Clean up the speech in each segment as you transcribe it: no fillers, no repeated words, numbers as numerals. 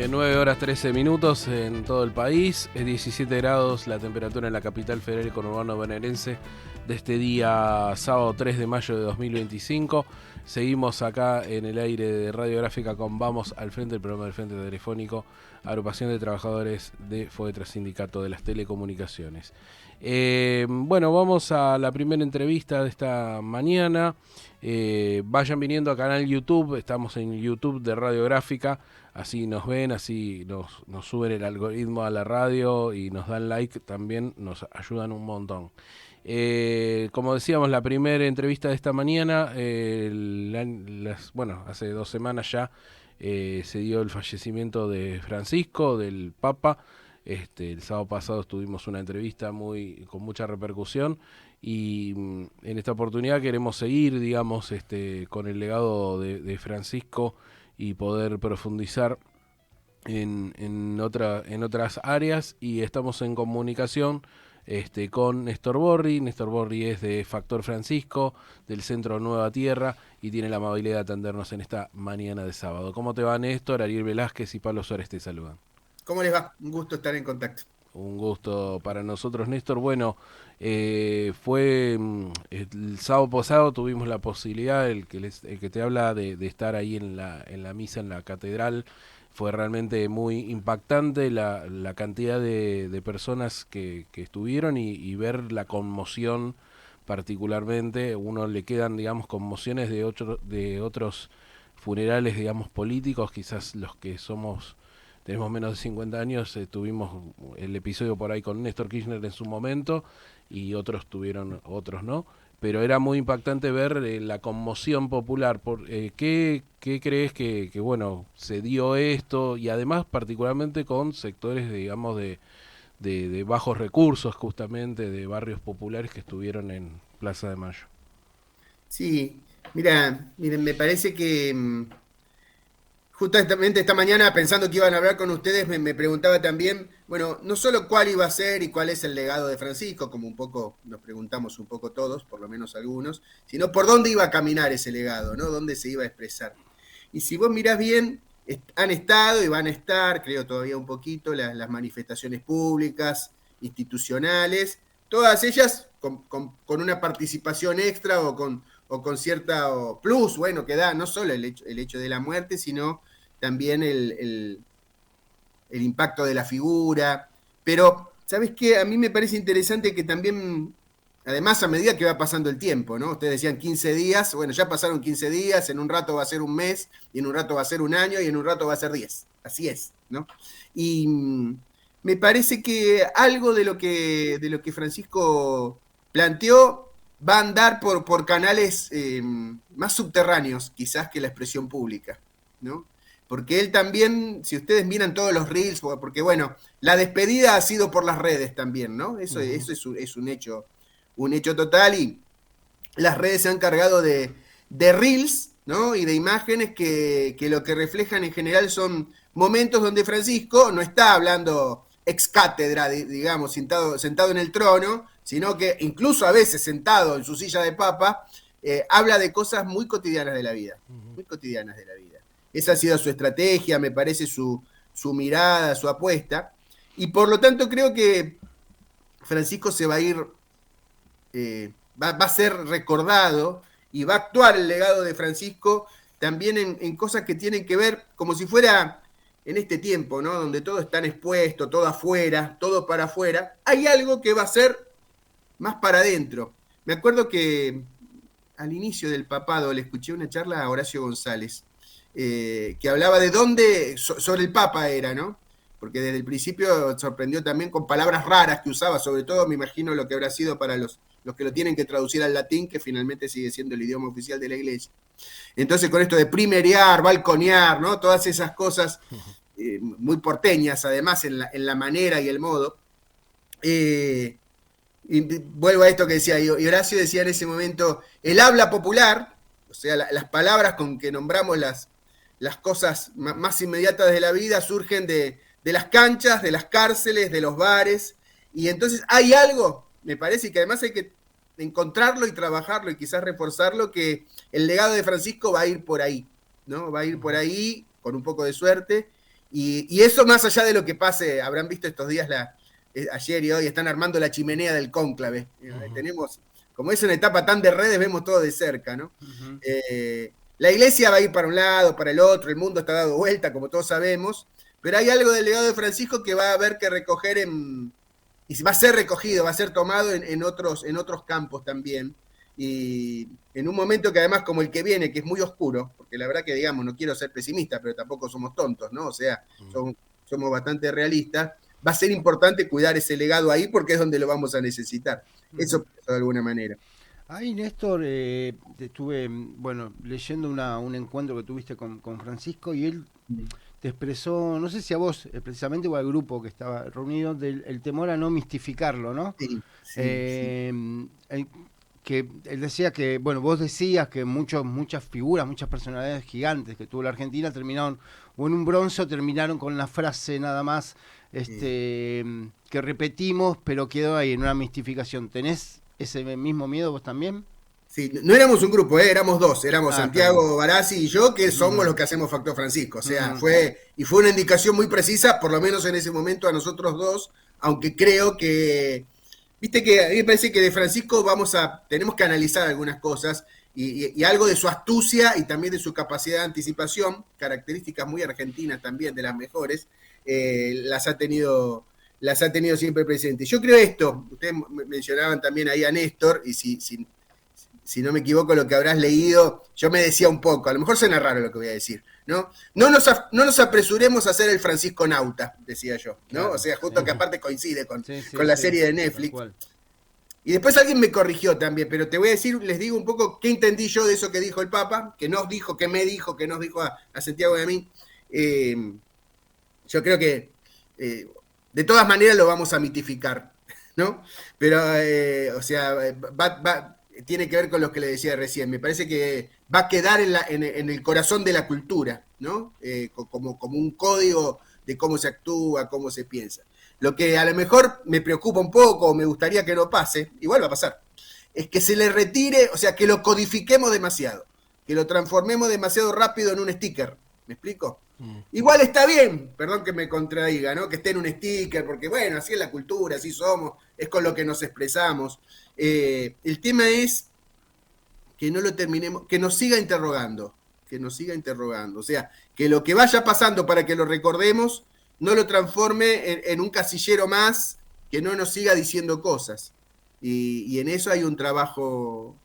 9 horas 13 minutos en todo el país, 17 grados la temperatura en la capital federal y conurbano bonaerense de este día sábado 3 de mayo de 2025. Seguimos acá en el aire de Radiográfica con Vamos al Frente, el programa del Frente Telefónico, agrupación de trabajadores de FOETRA, Sindicato de las Telecomunicaciones. Bueno, vamos a la primera entrevista de esta mañana. Vayan viniendo a canal YouTube, estamos en YouTube de Radiográfica, así nos ven, así nos suben el algoritmo a la radio y nos dan like, también nos ayudan un montón. Como decíamos, la primera entrevista de esta mañana, hace 2 semanas ya se dio el fallecimiento de Francisco, del Papa. El sábado pasado tuvimos una entrevista con mucha repercusión y en esta oportunidad queremos seguir, digamos, con el legado de Francisco y poder profundizar en otras áreas, y estamos en comunicación con Néstor Borri. Néstor Borri es de Factor Francisco, del Centro Nueva Tierra, y tiene la amabilidad de atendernos en esta mañana de sábado. ¿Cómo te va, Néstor? Ariel Velázquez y Pablo Suárez te saludan. ¿Cómo les va? Un gusto estar en contacto. Un gusto para nosotros, Néstor. Bueno, fue el sábado pasado tuvimos la posibilidad, el que te habla de estar ahí en la misa en la catedral. Fue realmente muy impactante la cantidad de personas que estuvieron y ver la conmoción particularmente. Uno le quedan, digamos, conmociones de otros funerales, digamos, políticos, quizás los que tenemos menos de 50 años, tuvimos el episodio por ahí con Néstor Kirchner en su momento, y otros no, pero era muy impactante ver la conmoción popular. ¿Qué crees que bueno, se dio esto? Y además particularmente con sectores, digamos, de bajos recursos, justamente, de barrios populares que estuvieron en Plaza de Mayo. Sí, miren, me parece que justamente esta mañana, pensando que iban a hablar con ustedes, me preguntaba también, bueno, no solo cuál iba a ser y cuál es el legado de Francisco, como un poco nos preguntamos un poco todos, por lo menos algunos, sino por dónde iba a caminar ese legado, ¿no? Dónde se iba a expresar. Y si vos mirás bien, han estado y van a estar, creo todavía un poquito, las manifestaciones públicas, institucionales, todas ellas con una participación extra o con cierta plus, bueno, que da no solo el hecho de la muerte, sino también el impacto de la figura. Pero, ¿sabes qué? A mí me parece interesante que también, además, a medida que va pasando el tiempo, ¿no? Ustedes decían 15 días, bueno, ya pasaron 15 días, en un rato va a ser un mes, y en un rato va a ser un año, y en un rato va a ser 10. Así es, ¿no? Y me parece que algo de lo que Francisco planteó va a andar por canales más subterráneos, quizás, que la expresión pública, ¿no? Porque él también, si ustedes miran todos los reels, porque bueno, la despedida ha sido por las redes también, ¿no? Eso es un hecho total, y las redes se han cargado de reels, ¿no? Y de imágenes que lo que reflejan en general son momentos donde Francisco no está hablando ex cátedra, digamos, sentado en el trono, sino que incluso a veces sentado en su silla de papa, habla de cosas muy cotidianas de la vida, muy cotidianas de la vida. Esa ha sido su estrategia, me parece su mirada, su apuesta, y por lo tanto creo que Francisco se va a ir, va a ser recordado, y va a actuar el legado de Francisco también en cosas que tienen que ver, como si fuera en este tiempo, ¿no? Donde todo está expuesto, todo afuera, todo para afuera, hay algo que va a ser más para adentro. Me acuerdo que al inicio del papado le escuché una charla a Horacio González, que hablaba de dónde, sobre el Papa era, ¿no? Porque desde el principio sorprendió también con palabras raras que usaba, sobre todo me imagino lo que habrá sido para los que lo tienen que traducir al latín, que finalmente sigue siendo el idioma oficial de la iglesia. Entonces, con esto de primerear, balconear, ¿no? Todas esas cosas muy porteñas, además, en la manera y el modo. Y vuelvo a esto que decía, y Horacio decía en ese momento, el habla popular, o sea, las palabras con que nombramos las cosas más inmediatas de la vida, surgen de las canchas, de las cárceles, de los bares, y entonces hay algo, me parece, que además hay que encontrarlo y trabajarlo y quizás reforzarlo, que el legado de Francisco va a ir por ahí, ¿no? Va a ir por ahí, con un poco de suerte, Y eso más allá de lo que pase, habrán visto estos días, ayer y hoy, están armando la chimenea del cónclave. Tenemos, como es una etapa tan de redes, vemos todo de cerca, ¿no? La iglesia va a ir para un lado, para el otro, el mundo está dado vuelta, como todos sabemos, pero hay algo del legado de Francisco que va a haber que recoger y va a ser recogido, va a ser tomado en otros campos también. Y en un momento que además como el que viene, que es muy oscuro, porque la verdad que digamos, no quiero ser pesimista, pero tampoco somos tontos, ¿no? O sea, somos bastante realistas, va a ser importante cuidar ese legado ahí porque es donde lo vamos a necesitar. Eso de alguna manera. Ahí, Néstor, te estuve, bueno, leyendo un encuentro que tuviste con Francisco y él te expresó, no sé si a vos precisamente o al grupo que estaba reunido, del el temor a no mistificarlo, ¿no? Sí, sí, Que él decía que, bueno, vos decías que muchas figuras, muchas personalidades gigantes que tuvo la Argentina terminaron, o en un bronce, o terminaron con la frase nada más que repetimos, pero quedó ahí en una mistificación. ¿Tenés ese mismo miedo vos también? sí, no éramos un grupo, éramos dos, éramos Santiago Claro. Barassi y yo, que somos los que hacemos Factor Francisco. O sea, Uh fue una indicación muy precisa, por lo menos en ese momento a nosotros dos, aunque creo que, viste que a mí me parece que de Francisco tenemos que analizar algunas cosas y algo de su astucia y también de su capacidad de anticipación, características muy argentinas también, de las mejores, las ha tenido siempre presentes. Yo creo esto, ustedes mencionaban también ahí a Néstor, y si no me equivoco lo que habrás leído, yo me decía un poco, a lo mejor suena raro lo que voy a decir, ¿no? No nos apresuremos a hacer el Francisco Nauta, decía yo, ¿no? Claro, O sea, justo sí. que aparte coincide con Sí, la sí, serie de tal Netflix. cual. Y después alguien me corrigió también, pero te voy a decir, les digo un poco qué entendí yo de eso que dijo el Papa, que nos dijo, que me dijo, que nos dijo a Santiago y a mí. Yo creo que de todas maneras lo vamos a mitificar, ¿no? Pero, o sea, tiene que ver con lo que le decía recién. Me parece que va a quedar en el corazón de la cultura, ¿no? Como un código de cómo se actúa, cómo se piensa. Lo que a lo mejor me preocupa un poco, o me gustaría que no pase, igual va a pasar, es que se le retire, o sea, que lo codifiquemos demasiado, que lo transformemos demasiado rápido en un sticker. ¿Me explico? Igual está bien, perdón que me contradiga, ¿no? Que esté en un sticker, porque bueno, así es la cultura, así somos, es con lo que nos expresamos. El tema es que no lo terminemos, que nos siga interrogando, o sea, que lo que vaya pasando para que lo recordemos no lo transforme en un casillero más que no nos siga diciendo cosas. Y en eso hay un trabajo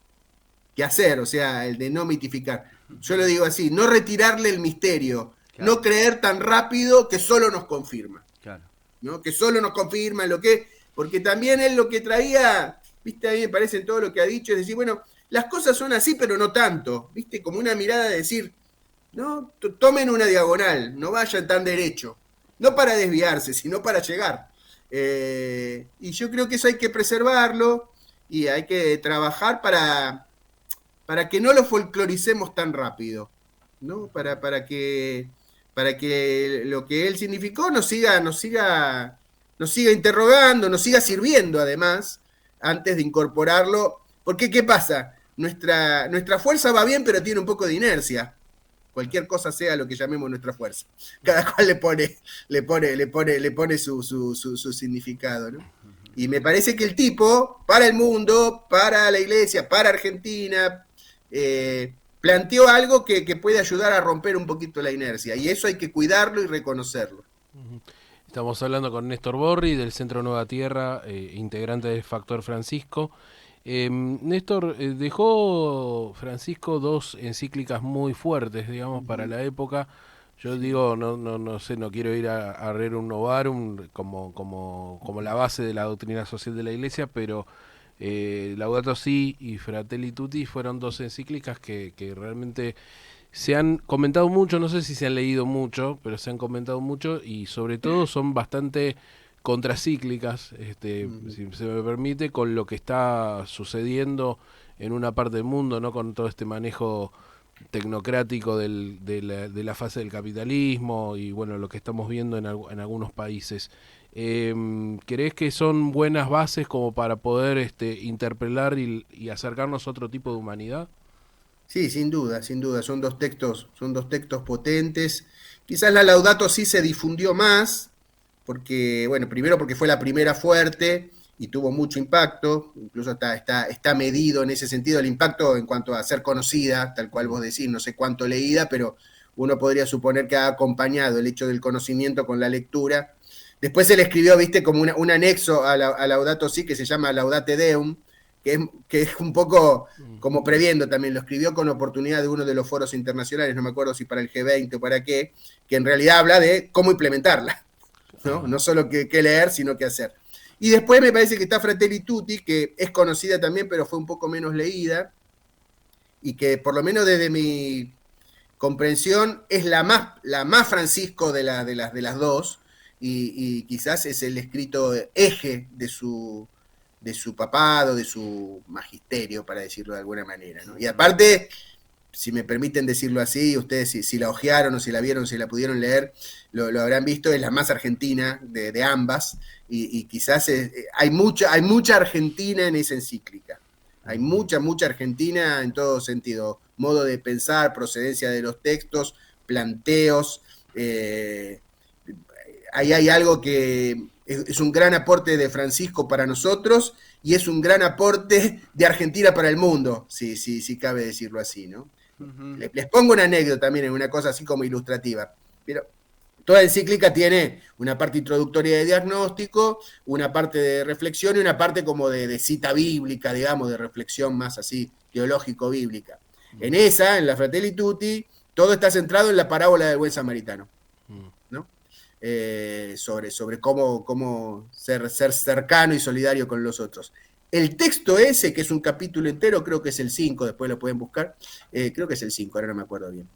que hacer, o sea, el de no mitificar. Yo lo digo así, no retirarle el misterio, Claro. no creer tan rápido que solo nos confirma, Claro. ¿no? Que solo nos confirma lo que, porque también él lo que traía, viste, a mí me parece en todo lo que ha dicho, es decir, bueno, las cosas son así, pero no tanto, viste, como una mirada de decir, no, tomen una diagonal, no vayan tan derecho, no para desviarse, sino para llegar. Y yo creo que eso hay que preservarlo y hay que trabajar para que no lo folcloricemos tan rápido, ¿no? Para que lo que él significó nos siga interrogando, nos siga sirviendo además, antes de incorporarlo. Porque, ¿qué pasa? Nuestra fuerza va bien, pero tiene un poco de inercia. Cualquier cosa sea lo que llamemos nuestra fuerza. Cada cual le pone su significado, ¿no? Y me parece que el tipo, para el mundo, para la iglesia, para Argentina, planteó algo que puede ayudar a romper un poquito la inercia. Y eso hay que cuidarlo y reconocerlo. Estamos hablando con Néstor Borri del Centro Nueva Tierra, integrante del Factor Francisco. Néstor, dejó Francisco dos encíclicas muy fuertes, digamos, para la época. Yo digo, no sé, no quiero ir a Rerum Novarum como la base de la doctrina social de la Iglesia, pero Laudato Si y Fratelli Tutti fueron dos encíclicas que realmente se han comentado mucho, no sé si se han leído mucho, pero se han comentado mucho y sobre todo son bastante contracíclicas, si se me permite, con lo que está sucediendo en una parte del mundo, ¿no? Con todo este manejo tecnocrático de la fase del capitalismo y bueno, lo que estamos viendo en algunos países. ¿Crees que son buenas bases como para poder interpelar y acercarnos a otro tipo de humanidad? Sí, sin duda, son dos textos potentes. Quizás la Laudato Si se difundió más, porque, bueno, primero porque fue la primera fuerte y tuvo mucho impacto, incluso está medido en ese sentido el impacto en cuanto a ser conocida, tal cual vos decís, no sé cuánto leída, pero uno podría suponer que ha acompañado el hecho del conocimiento con la lectura. Después se le escribió, viste, como un anexo a Laudato Si que se llama Laudate Deum, que es un poco como previendo también, lo escribió con oportunidad de uno de los foros internacionales, no me acuerdo si para el G20 o para qué, que en realidad habla de cómo implementarla, ¿no? No solo qué leer, sino qué hacer. Y después me parece que está Fratelli Tutti, que es conocida también, pero fue un poco menos leída, y que por lo menos desde mi comprensión es la más Francisco de las dos, y quizás es el escrito eje de su papado, de su magisterio, para decirlo de alguna manera, ¿no? Y aparte, si me permiten decirlo así, ustedes si la ojearon o si la vieron, si la pudieron leer, lo habrán visto, es la más argentina de ambas, y quizás hay mucha Argentina en esa encíclica. Hay mucha Argentina en todo sentido, modo de pensar, procedencia de los textos, planteos. Ahí hay algo que es un gran aporte de Francisco para nosotros y es un gran aporte de Argentina para el mundo, si cabe decirlo así, ¿no? Les pongo una anécdota también, en una cosa así como ilustrativa. Pero toda encíclica tiene una parte introductoria de diagnóstico, una parte de reflexión y una parte como de cita bíblica, digamos, de reflexión más así teológico-bíblica. En esa, en la Fratelli Tutti, todo está centrado en la parábola del buen samaritano, ¿no? Sobre cómo ser cercano y solidario con los otros. El texto ese, que es un capítulo entero, creo que es el 5, después lo pueden buscar, creo que es el 5, ahora no me acuerdo bien.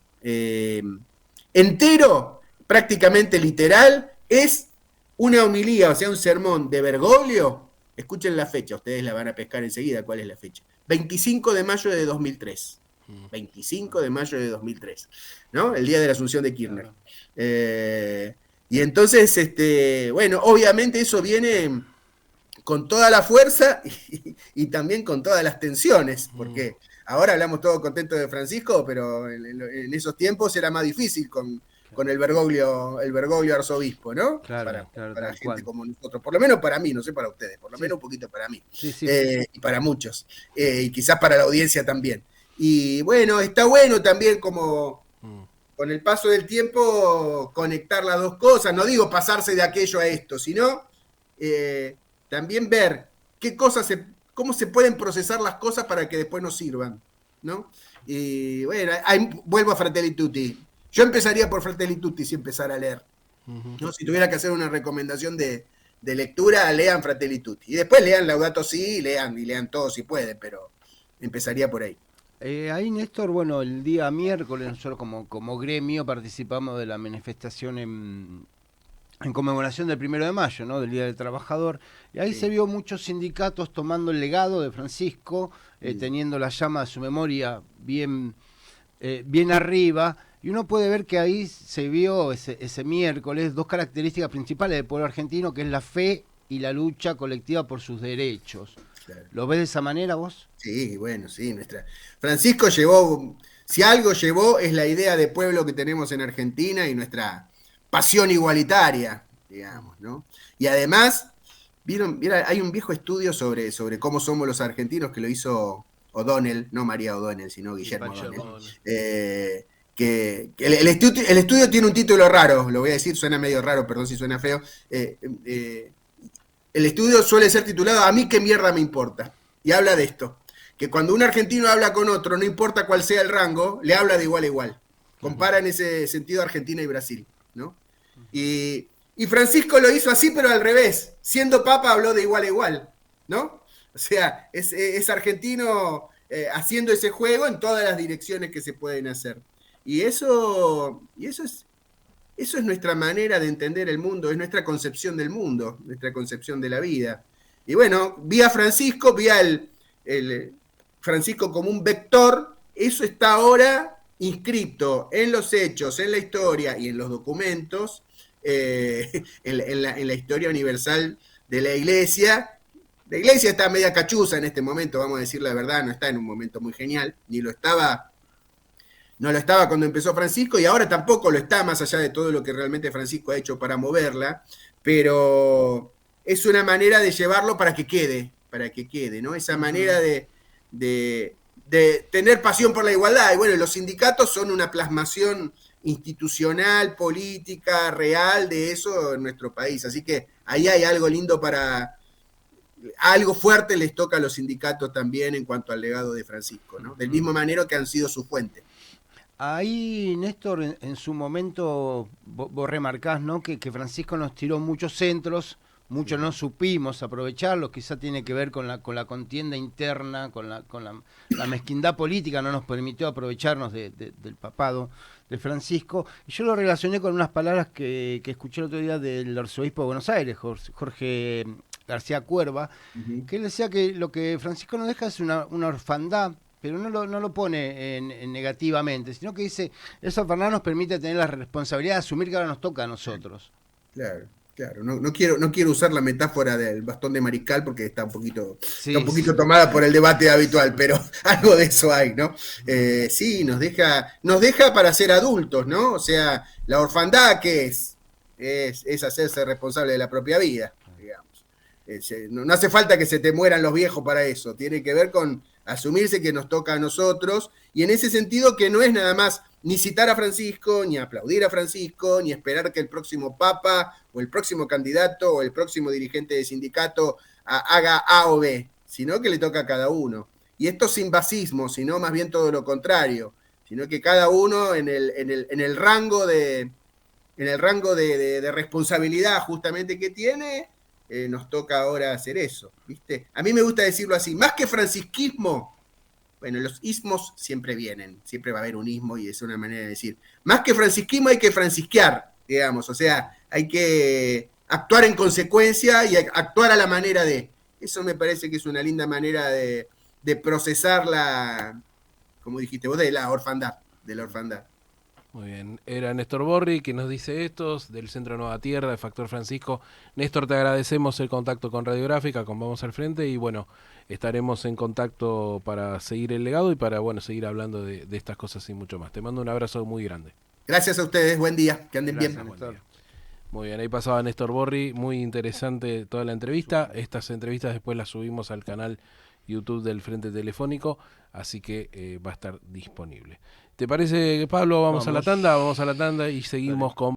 Entero, prácticamente literal, es una homilía, o sea, un sermón de Bergoglio. Escuchen la fecha, ustedes la van a pescar enseguida, ¿cuál es la fecha? 25 de mayo de 2003. 25 de mayo de 2003, ¿no? El día de la asunción de Kirchner. Y entonces, bueno, obviamente eso viene con toda la fuerza y también con todas las tensiones, porque ahora hablamos todos contentos de Francisco, pero en esos tiempos era más difícil con el Bergoglio arzobispo, ¿no? Claro, para gente cual. Como nosotros, por lo menos para mí, no sé para ustedes, por lo menos un poquito para mí, y para muchos, y quizás para la audiencia también. Y bueno, está bueno también como con el paso del tiempo conectar las dos cosas, no digo pasarse de aquello a esto, sino también ver cómo se pueden procesar las cosas para que después nos sirvan, ¿no? Y bueno, vuelvo a Fratelli Tutti. Yo empezaría por Fratelli Tutti si empezara a leer, ¿no? Si tuviera que hacer una recomendación de lectura, lean Fratelli Tutti. Y después lean Laudato Si, y lean todo si pueden, pero empezaría por ahí. Ahí, Néstor, bueno, el día miércoles nosotros como gremio participamos de la manifestación en conmemoración del 1 de mayo, ¿no? Del Día del Trabajador, y ahí se vio muchos sindicatos tomando el legado de Francisco, teniendo la llama de su memoria bien arriba, y uno puede ver que ahí se vio ese miércoles dos características principales del pueblo argentino, que es la fe y la lucha colectiva por sus derechos. Claro. ¿Lo ves de esa manera vos? Sí, bueno, sí. Francisco llevó, si algo llevó, es la idea de pueblo que tenemos en Argentina y nuestra pasión igualitaria, digamos, ¿no? Y además, ¿vieron? Hay un viejo estudio sobre cómo somos los argentinos que lo hizo O'Donnell, no María O'Donnell, sino Guillermo O'Donnell. Que el estudio tiene un título raro, lo voy a decir, suena medio raro, perdón si suena feo. El estudio suele ser titulado ¿A mí qué mierda me importa? Y habla de esto, que cuando un argentino habla con otro, no importa cuál sea el rango, le habla de igual a igual. Compara en ese sentido Argentina y Brasil, ¿no? Y Francisco lo hizo así, pero al revés. Siendo papa habló de igual a igual, ¿no? O sea, es argentino haciendo ese juego en todas las direcciones que se pueden hacer. Y eso es nuestra manera de entender el mundo, es nuestra concepción del mundo, nuestra concepción de la vida. Y bueno, vi a Francisco, vi al Francisco como un vector, eso está ahora inscrito en los hechos, en la historia y en los documentos, en la historia universal de la Iglesia. La Iglesia está media cachuza en este momento, vamos a decir la verdad, no está en un momento muy genial, ni lo estaba No lo estaba cuando empezó Francisco y ahora tampoco lo está, más allá de todo lo que realmente Francisco ha hecho para moverla, pero es una manera de llevarlo para que quede, ¿no? Esa manera de tener pasión por la igualdad. Y bueno, los sindicatos son una plasmación institucional, política, real de eso en nuestro país. Así que ahí hay algo lindo algo fuerte les toca a los sindicatos también en cuanto al legado de Francisco, ¿no? Del mismo manera que han sido su fuente. Ahí, Néstor, en su momento vos remarcás, ¿no? que Francisco nos tiró muchos centros, muchos no supimos aprovecharlos, quizá tiene que ver con la contienda interna, con la mezquindad política, no nos permitió aprovecharnos del papado de Francisco. Y yo lo relacioné con unas palabras que escuché el otro día del arzobispo de Buenos Aires, Jorge García Cuerva, que él decía que lo que Francisco nos deja es una orfandad, pero no lo pone en negativamente, sino que dice, esa orfandad nos permite tener la responsabilidad de asumir que ahora nos toca a nosotros. Claro, claro. No quiero usar la metáfora del bastón de mariscal porque está un poquito tomada por el debate habitual, pero algo de eso hay, ¿no? Sí, nos deja para ser adultos, ¿no? O sea, la orfandad, ¿qué es? Es hacerse responsable de la propia vida, digamos. No hace falta que se te mueran los viejos para eso, tiene que ver con asumirse que nos toca a nosotros, y en ese sentido que no es nada más ni citar a Francisco, ni aplaudir a Francisco, ni esperar que el próximo papa, o el próximo candidato, o el próximo dirigente de sindicato haga A o B, sino que le toca a cada uno. Y esto sin basismo, sino más bien todo lo contrario, sino que cada uno en el rango de responsabilidad justamente que tiene, nos toca ahora hacer eso, ¿viste? A mí me gusta decirlo así, más que francisquismo, bueno, los ismos siempre vienen, siempre va a haber un ismo y es una manera de decir, más que francisquismo hay que francisquear, digamos, o sea, hay que actuar en consecuencia y actuar a la manera de, eso me parece que es una linda manera de procesar como dijiste vos, de la orfandad. Muy bien, era Néstor Borri que nos dice estos del Centro Nueva Tierra, de Factor Francisco. Néstor, te agradecemos el contacto con Radiográfica, con Vamos al Frente, y bueno, estaremos en contacto para seguir el legado y para seguir hablando de estas cosas y mucho más. Te mando un abrazo muy grande. Gracias a ustedes, buen día, que anden bien. Muy bien, ahí pasaba Néstor Borri, muy interesante toda la entrevista. Estas entrevistas después las subimos al canal YouTube del Frente Telefónico, así que va a estar disponible. ¿Te parece, Pablo? Vamos a la tanda y seguimos con